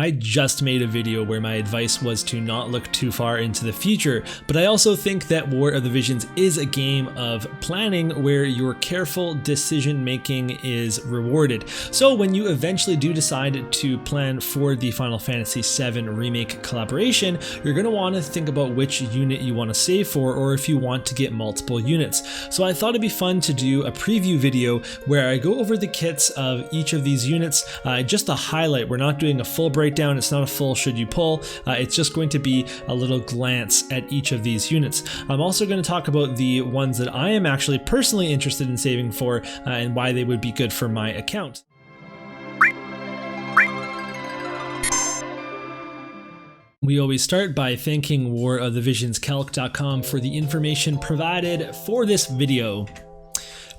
I just made a video where my advice was to not look too far into the future, but I also think that War of the Visions is a game of planning where your careful decision making is rewarded. So when you eventually do decide to plan for the Final Fantasy VII Remake collaboration, you're going to want to think about which unit you want to save for, or if you want to get multiple units. So I thought it'd be fun to do a preview video where I go over the kits of each of these units, just a highlight. We're not doing a full breakdown, it's not a full should you pull, it's just going to be a little glance at each of these units. I'm also going to talk about the ones that I am actually personally interested in saving for and why they would be good for my account. We always start by thanking warofthevisionscalc.com for the information provided for this video.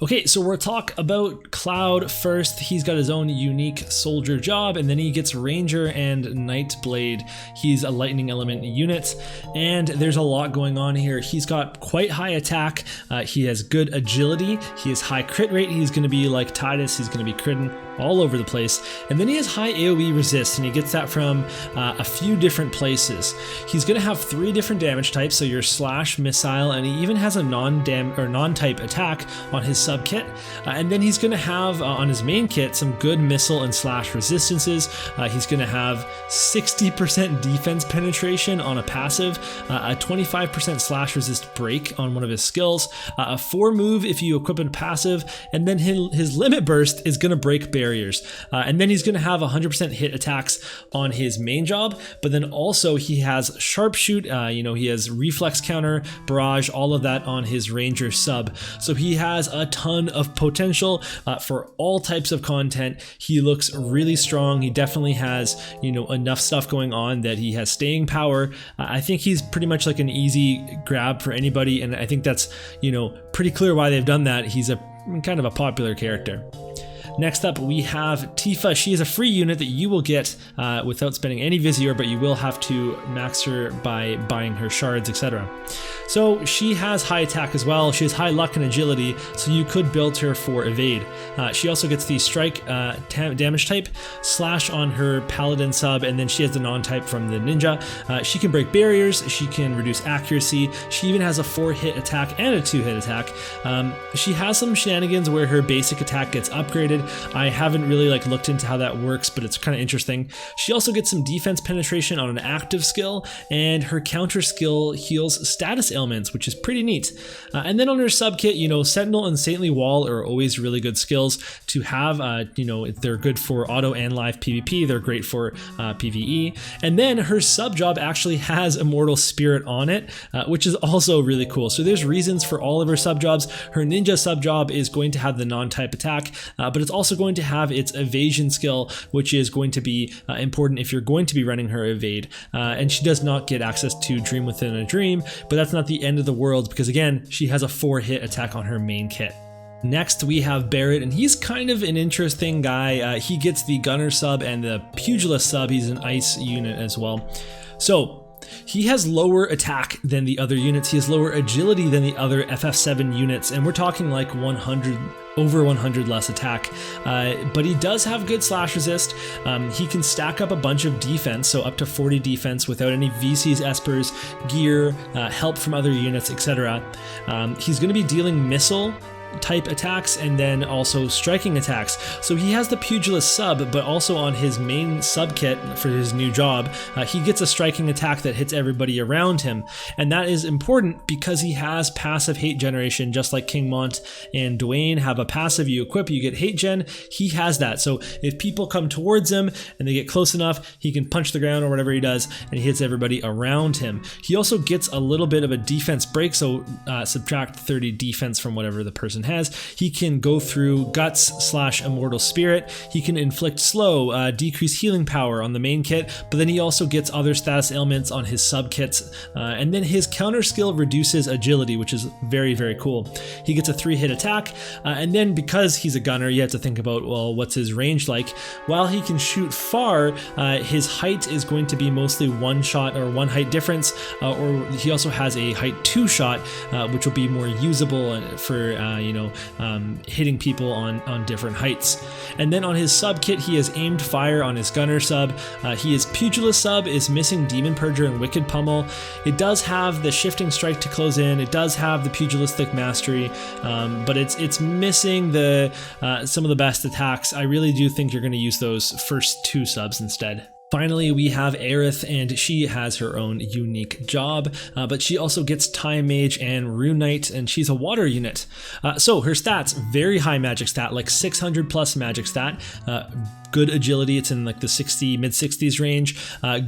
Okay, so we'll talk about Cloud first. He's got his own unique soldier job, and then he gets Ranger and Nightblade. He's a lightning element unit, and there's a lot going on here. He's got quite high attack, he has good agility, he has high crit rate, he's going to be like Tidus, he's going to be critting all over the place, and then he has high AoE resist, and he gets that from a few different places. He's going to have 3 different damage types, so your slash, missile, and he even has a non-type attack on his sub kit, and then he's going to have on his main kit some good missile and slash resistances. He's going to have 60% defense penetration on a passive, a 25% slash resist break on one of his skills, a 4 move if you equip a passive, and then his limit burst is going to break barriers, and then he's going to have 100% hit attacks on his main job, but then also he has sharpshoot, he has reflex counter, barrage, all of that on his ranger sub. So he has a ton of potential for all types of content. He looks really strong. He definitely has, enough stuff going on that he has staying power. I think he's pretty much like an easy grab for anybody, and I think that's, pretty clear why they've done that. He's a kind of a popular character. Next up, we have Tifa. She is a free unit that you will get without spending any Vizier, but you will have to max her by buying her shards, etc. So she has high attack as well. She has high luck and agility, so you could build her for evade. She also gets the strike damage type, slash on her paladin sub, and then she has the non-type from the ninja. She can break barriers, she can reduce accuracy, she even has a 4-hit attack and a 2-hit attack. She has some shenanigans where her basic attack gets upgraded. I haven't really looked into how that works, but it's kind of interesting. She also gets some defense penetration on an active skill, and her counter skill heals status ailments, which is pretty neat. And then on her sub kit, Sentinel and Saintly Wall are always really good skills to have. They're good for auto and live PvP. They're great for PvE. And then her sub job actually has Immortal Spirit on it, which is also really cool. So there's reasons for all of her sub jobs. Her ninja sub job is going to have the non-type attack, but it's also going to have its evasion skill, which is going to be important if you're going to be running her evade. And she does not get access to Dream Within a Dream, but that's not the end of the world because again, she has a 4-hit attack on her main kit. Next, we have Barrett, and he's kind of an interesting guy. He gets the Gunner sub and the Pugilist sub. He's an ice unit as well. So he has lower attack than the other units. He has lower agility than the other FF7 units, and we're talking like over 100 less attack, but he does have good slash resist. He can stack up a bunch of defense, so up to 40 defense without any VCs, espers, gear, help from other units, etc. He's going to be dealing missile type attacks and then also striking attacks. So he has the Pugilist sub, but also on his main sub kit for his new job, he gets a striking attack that hits everybody around him. And that is important because he has passive hate generation, just like King Mont and Dwayne have a passive you equip, you get hate gen. He has that. So if people come towards him and they get close enough, he can punch the ground or whatever he does, and he hits everybody around him. He also gets a little bit of a defense break, so subtract 30 defense from whatever the person has. He can go through Guts / Immortal Spirit. He can inflict slow, decrease healing power on the main kit, but then he also gets other status ailments on his sub kits. And then his counter skill reduces agility, which is very, very cool. He gets a 3-hit attack, and then because he's a gunner, you have to think about, well, what's his range like? While he can shoot far, his height is going to be mostly 1 shot or 1 height difference, or he also has a height 2 shot, which will be more usable for you know, hitting people on different heights. And then on his sub kit, he has aimed fire on his gunner sub. He is pugilist sub is missing Demon Purger and Wicked Pummel. It does have the shifting strike to close in. It does have the pugilistic mastery, but it's missing the some of the best attacks. I really do think you're going to use those first 2 subs instead. Finally, we have Aerith, and she has her own unique job, but she also gets Time Mage and Rune Knight, and she's a water unit. So her stats, very high magic stat, like 600 plus magic stat, good agility, it's in like the mid 60s range,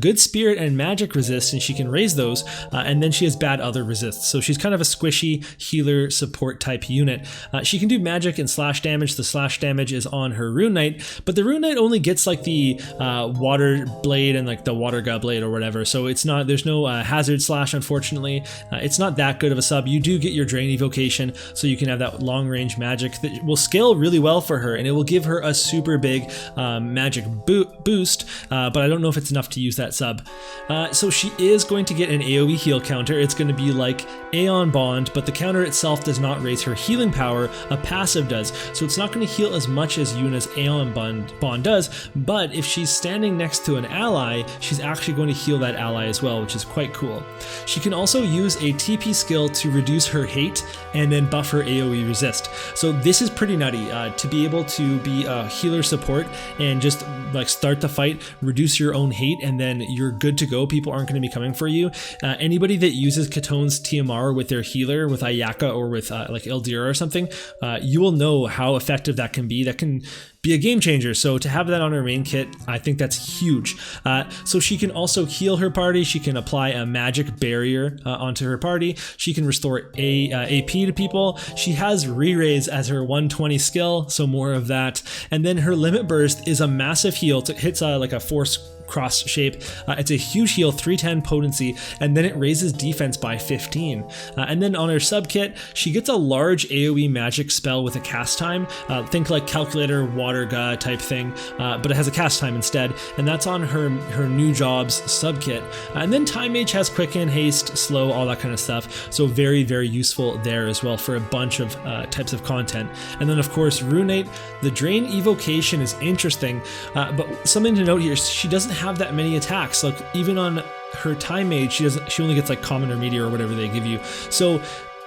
good spirit and magic resist, and she can raise those, and then she has bad other resists, so she's kind of a squishy healer support type unit. She can do magic and slash damage. The slash damage is on her Rune Knight, but the Rune Knight only gets like the water blade and like the water gut blade or whatever, so it's not, there's no hazard slash, unfortunately. It's not that good of a sub. You do get your drain evocation, so you can have that long range magic that will scale really well for her, and it will give her a super big magic boost, but I don't know if it's enough to use that sub. So she is going to get an AoE heal counter. It's going to be like Aeon Bond, but the counter itself does not raise her healing power, a passive does, so it's not going to heal as much as Yuna's Aeon Bond does, but if she's standing next to an ally, she's actually going to heal that ally as well, which is quite cool. She can also use a TP skill to reduce her hate and then buff her AoE resist. So this is pretty nutty, to be able to be a healer support and just like start the fight, reduce your own hate, and then you're good to go. People aren't going to be coming for you. Anybody that uses Katone's TMR with their healer, with Ayaka or with like Ildira or something, you will know how effective that can be. That can be a game changer. So to have that on her main kit, I think that's huge. So she can also heal her party. She can apply a magic barrier onto her party. She can restore AP to people. She has re-raise as her 120 skill, so more of that. And then her limit burst is a massive heal. It hits like a force cross shape. It's a huge heal, 310 potency, and then it raises defense by 15. And then on her sub kit, she gets a large AoE magic spell with a cast time. Think like Calculator, Water Ga type thing, but it has a cast time instead, and that's on her new job's sub kit. And then Time Mage has quicken, haste, slow, all that kind of stuff. So very, very useful there as well for a bunch of types of content. And then of course, Rune Knight, the drain evocation is interesting, but something to note here, she doesn't have that many attacks. Like even on her Time Mage, she only gets like common or meteor or whatever they give you. So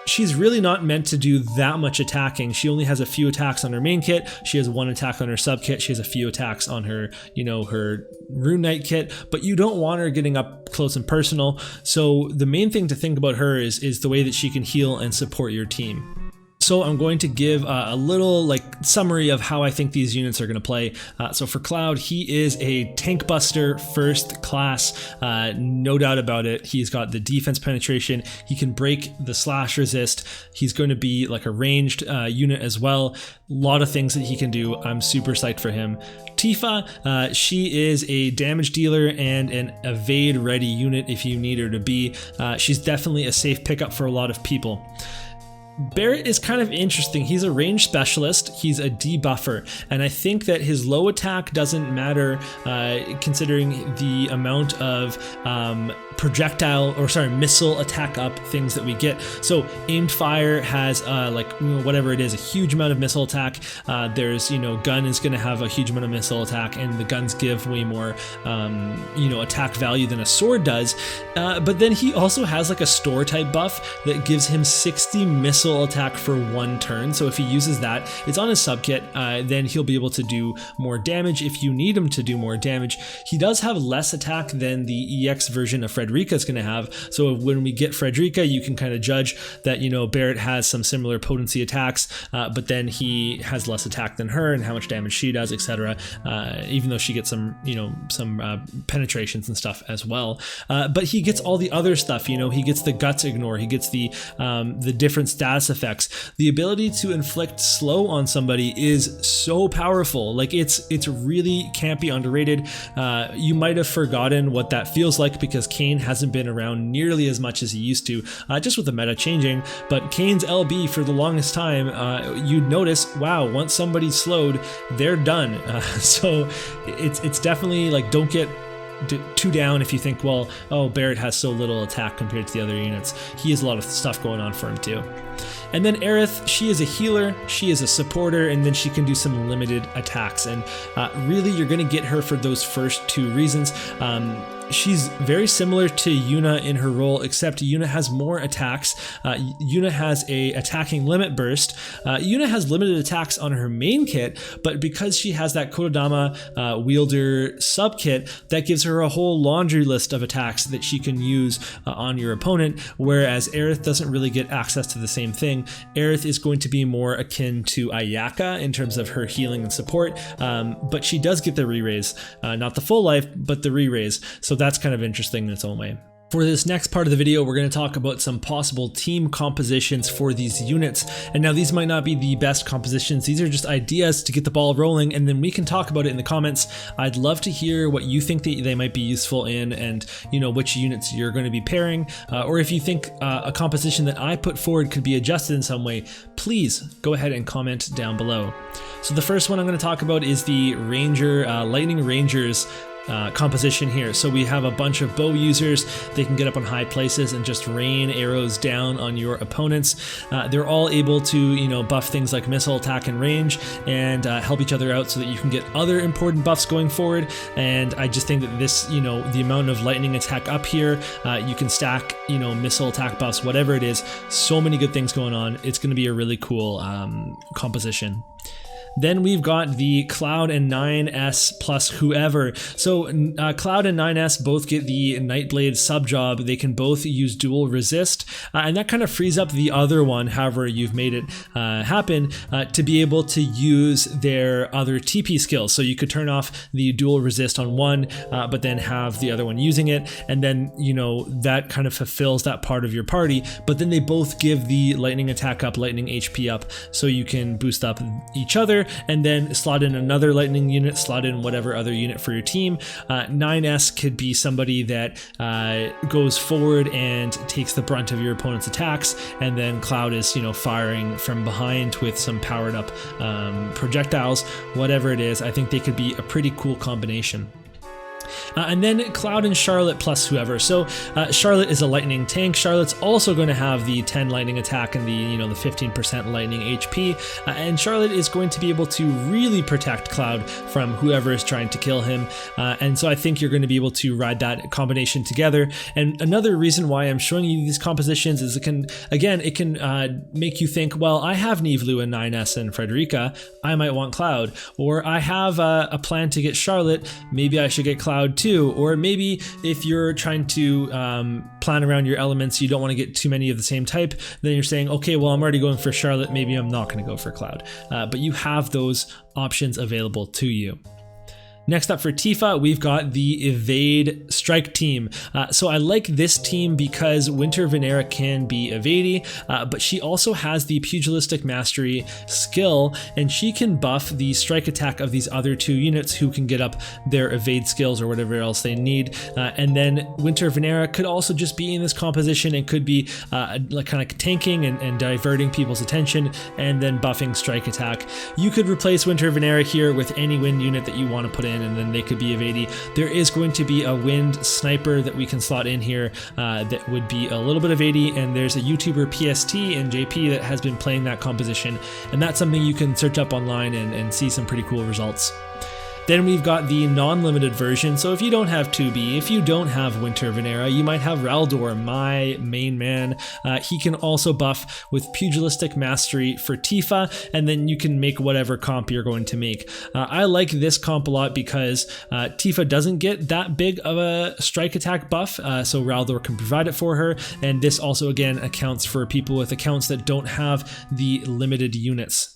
she's really not meant to do that much attacking. She only has a few attacks on her main kit. She has 1 attack on her sub kit. She has a few attacks on her, you know, her Rune Knight kit, but you don't want her getting up close and personal. So the main thing to think about her is the way that she can heal and support your team. So I'm going to give a little like summary of how I think these units are going to play. So for Cloud, he is a tank buster first class, no doubt about it. He's got the defense penetration. He can break the slash resist. He's going to be like a ranged unit as well. A lot of things that he can do. I'm super psyched for him. Tifa, she is a damage dealer and an evade ready unit if you need her to be. She's definitely a safe pickup for a lot of people. Barret is kind of interesting. He's a range specialist, he's a debuffer, and I think that his low attack doesn't matter considering the amount of missile attack up things that we get. So aimed fire has like, you know, whatever it is, a huge amount of missile attack. There's, you know, gun is going to have a huge amount of missile attack, and the guns give way more you know, attack value than a sword does. But then he also has like a store type buff that gives him 60 missile attack for 1 turn. So if he uses that, it's on his sub kit, then he'll be able to do more damage if you need him to do more damage. He does have less attack than the EX version of Frederica is going to have. So when we get Frederica, you can kind of judge that, you know, Barret has some similar potency attacks, but then he has less attack than her and how much damage she does, etc. Even though she gets some, you know, some penetrations and stuff as well. But he gets all the other stuff, you know, he gets the guts ignore, he gets the different status effects. The ability to inflict slow on somebody is so powerful. Like it's really can't be underrated. You might have forgotten what that feels like because Kayn hasn't been around nearly as much as he used to, just with the meta changing. But Kayn's LB for the longest time, you'd notice, wow, once somebody's slowed, they're done. So it's definitely like, don't get two down if you think, well, oh, Barrett has so little attack compared to the other units. He has a lot of stuff going on for him too. And then Aerith, she is a healer, she is a supporter, and then she can do some limited attacks. And really, you're going to get her for those first two reasons. She's very similar to Yuna in her role, except Yuna has more attacks. Yuna has a attacking limit burst. Yuna has limited attacks on her main kit, but because she has that Kododama wielder sub kit, that gives her a whole laundry list of attacks that she can use on your opponent, whereas Aerith doesn't really get access to the same thing. Aerith is going to be more akin to Ayaka in terms of her healing and support, but she does get the re-raise, not the full life, but the re-raise. So that's kind of interesting in its own way. For this next part of the video, we're going to talk about some possible team compositions for these units. And now these might not be the best compositions. These are just ideas to get the ball rolling, and then we can talk about it in the comments. I'd love to hear what you think that they might be useful in, and which units you're going to be pairing, or if you think a composition that I put forward could be adjusted in some way, please go ahead and comment down below. So the first one I'm going to talk about is the Ranger, Lightning Rangers composition here. So we have a bunch of bow users. They can get up on high places and just rain arrows down on your opponents. They're all able to, buff things like missile attack and range, and help each other out so that you can get other important buffs going forward. And I just think that this, the amount of lightning attack up here, you can stack, missile attack buffs, whatever it is. So many good things going on. It's going to be a really cool composition. Then we've got the Cloud and 9S plus whoever. So Cloud and 9S both get the Nightblade sub job. They can both use dual resist, and that kind of frees up the other one, however you've made it happen, to be able to use their other TP skills. So you could turn off the dual resist on one, but then have the other one using it, and then that kind of fulfills that part of your party. But then they both give the lightning attack up, lightning HP up, so you can boost up each other, and then slot in another lightning unit, slot in whatever other unit for your team. 9S could be somebody that goes forward and takes the brunt of your opponent's attacks, and then Cloud is firing from behind with some powered up projectiles. Whatever it is, I think they could be a pretty cool combination. And then Cloud and Charlotte plus whoever. So Charlotte is a lightning tank. Charlotte's also going to have the 10 lightning attack and the the 15% lightning HP. And Charlotte is going to be able to really protect Cloud from whoever is trying to kill him. And so I think you're going to be able to ride that combination together. And another reason why I'm showing you these compositions is it can make you think, well, I have Nivelu and 9S and Frederica. I might want Cloud. Or I have a plan to get Charlotte. Maybe I should get Cloud too. Or maybe if you're trying to plan around your elements, you don't want to get too many of the same type, then you're saying, okay, well, I'm already going for Charlotte, maybe I'm not going to go for Cloud. But you have those options available to you. Next up for Tifa, we've got the Evade Strike team. So I like this team because Winter Venera can be evadey, but she also has the Pugilistic Mastery skill, and she can buff the strike attack of these other two units who can get up their evade skills or whatever else they need. And then Winter Venera could also just be in this composition and could be like kind of tanking and diverting people's attention and then buffing strike attack. You could replace Winter Venera here with any wind unit that you want to put in, and then they could be evadey. There is going to be a wind sniper that we can slot in here that would be a little bit evadey, and there's a YouTuber PST and JP that has been playing that composition, and that's something you can search up online and see some pretty cool results. Then we've got the non-limited version. So if you don't have 2B, if you don't have Winter Venera, you might have Raldor, my main man. He can also buff with Pugilistic Mastery for Tifa, and then you can make whatever comp you're going to make. I like this comp a lot because Tifa doesn't get that big of a strike attack buff, so Raldor can provide it for her, and this also again accounts for people with accounts that don't have the limited units.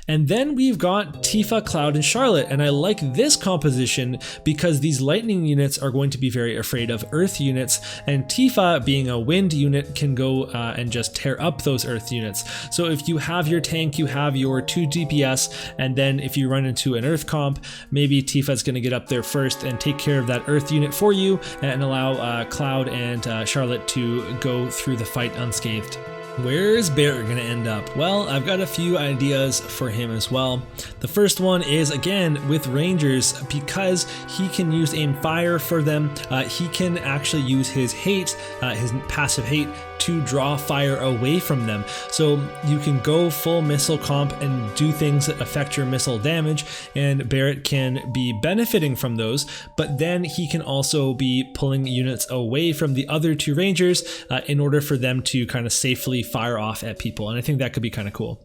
And then we've got Tifa, Cloud, and Charlotte, and I like this composition because these lightning units are going to be very afraid of earth units, and Tifa, being a wind unit, can go and just tear up those earth units. So if you have your tank, you have your 2 DPS, and then if you run into an earth comp, maybe Tifa's going to get up there first and take care of that earth unit for you and allow Cloud and Charlotte to go through the fight unscathed. Where is Barrett going to end up? Well, I've got a few ideas for him as well. The first one is, again, with Rangers, because he can use aim fire for them, he can actually use his hate, his passive hate, to draw fire away from them. So you can go full missile comp and do things that affect your missile damage, and Barrett can be benefiting from those, but then he can also be pulling units away from the other two Rangers in order for them to kind of safely fire off at people, and I think that could be kind of cool.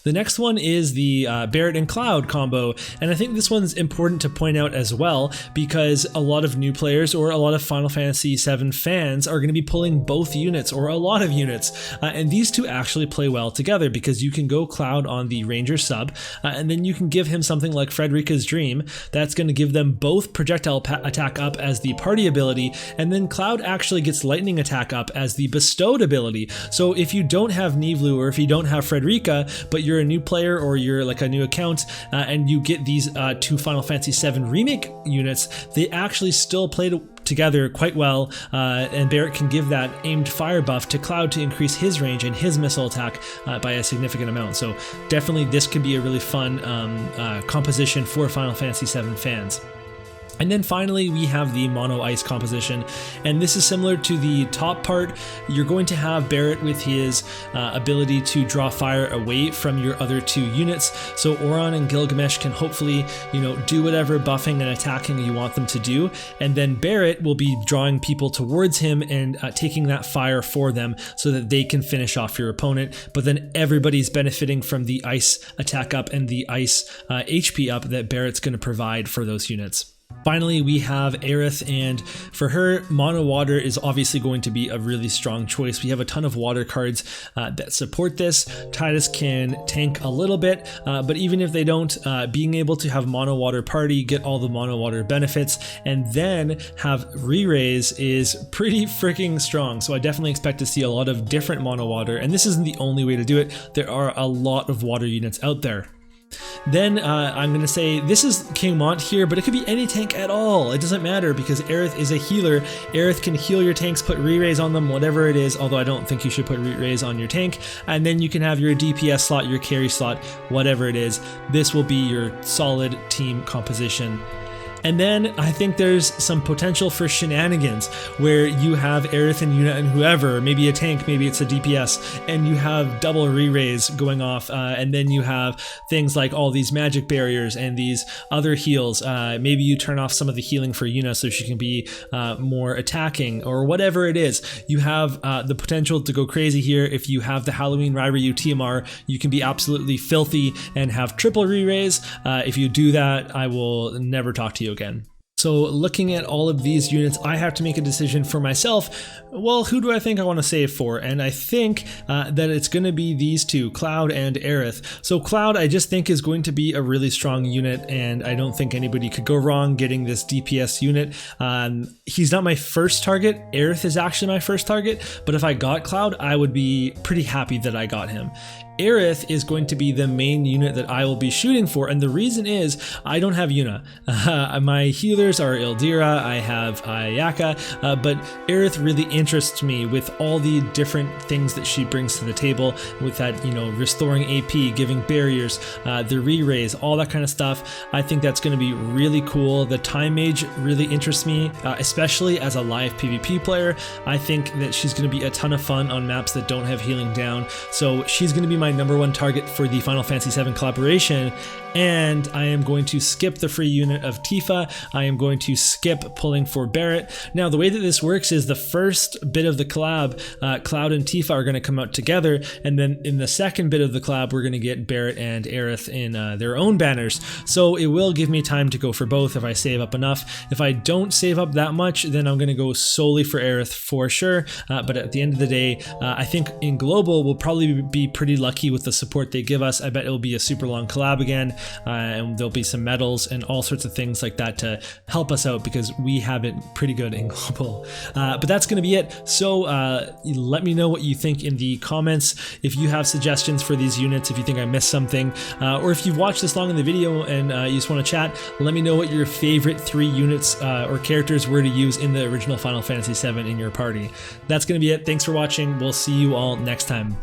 The next one is the Barrett and Cloud combo, and I think this one's important to point out as well because a lot of new players or a lot of Final Fantasy VII fans are going to be pulling both units or a lot of units, and these two actually play well together because you can go Cloud on the Ranger sub, and then you can give him something like Frederica's Dream that's going to give them both projectile attack up as the party ability, and then Cloud actually gets lightning attack up as the bestowed ability. So if you don't have Nivlu or if you don't have Frederica, but you're a new player or you're like a new account and you get these two Final Fantasy VII Remake units, they actually still play together quite well, and Barrett can give that aimed fire buff to Cloud to increase his range and his missile attack by a significant amount. So definitely this could be a really fun composition for Final Fantasy VII fans. And then finally, we have the mono ice composition, and this is similar to the top part. You're going to have Barrett with his ability to draw fire away from your other two units. So Auron and Gilgamesh can hopefully, do whatever buffing and attacking you want them to do, and then Barrett will be drawing people towards him and taking that fire for them so that they can finish off your opponent. But then everybody's benefiting from the ice attack up and the ice HP up that Barrett's going to provide for those units. Finally, we have Aerith, and for her, mono water is obviously going to be a really strong choice. We have a ton of water cards that support this. Tidus can tank a little bit, but even if they don't, being able to have mono water party, get all the mono water benefits, and then have re-raise is pretty freaking strong. So I definitely expect to see a lot of different mono water, and this isn't the only way to do it. There are a lot of water units out there. Then I'm going to say this is King Mont here, but it could be any tank at all. It doesn't matter because Aerith is a healer. Aerith can heal your tanks, put re-raise on them, whatever it is, although I don't think you should put re-raise on your tank. And then you can have your DPS slot, your carry slot, whatever it is. This will be your solid team composition. And then I think there's some potential for shenanigans where you have Aerith and Yuna and whoever, maybe a tank, maybe it's a DPS, and you have double re-raise going off, and then you have things like all these magic barriers and these other heals. Maybe you turn off some of the healing for Yuna so she can be more attacking or whatever it is. You have the potential to go crazy here. If you have the Halloween Ryryu TMR, you can be absolutely filthy and have triple re-raise. If you do that, I will never talk to you again. So looking at all of these units, I have to make a decision for myself. Well, who do I think I want to save for? And I think that it's going to be these two, Cloud and Aerith. So Cloud, I just think is going to be a really strong unit, and I don't think anybody could go wrong getting this DPS unit. He's not my first target. Aerith is actually my first target, but if I got Cloud, I would be pretty happy that I got him. Aerith is going to be the main unit that I will be shooting for, and the reason is I don't have Yuna. My healers are Ildira, I have Ayaka, but Aerith really interests me with all the different things that she brings to the table, with that, restoring AP, giving barriers, the re-raise, all that kind of stuff. I think that's going to be really cool. The Time Mage really interests me, especially as a live PvP player. I think that she's going to be a ton of fun on maps that don't have healing down, so she's going to be my number one target for the Final Fantasy VII collaboration, and I am going to skip the free unit of Tifa. I am going to skip pulling for Barrett. Now, the way that this works is the first bit of the collab, Cloud and Tifa are going to come out together, and then in the second bit of the collab, we're going to get Barrett and Aerith in their own banners. So it will give me time to go for both if I save up enough. If I don't save up that much, then I'm going to go solely for Aerith for sure. But at the end of the day, I think in global, we'll probably be pretty lucky lucky with the support they give us, I bet it'll be a super long collab again, and there'll be some medals and all sorts of things like that to help us out because we have it pretty good in global. But that's going to be it. So let me know what you think in the comments. If you have suggestions for these units, if you think I missed something, or if you've watched this long in the video and you just want to chat, let me know what your favorite 3 units or characters were to use in the original Final Fantasy VII in your party. That's going to be it. Thanks for watching. We'll see you all next time.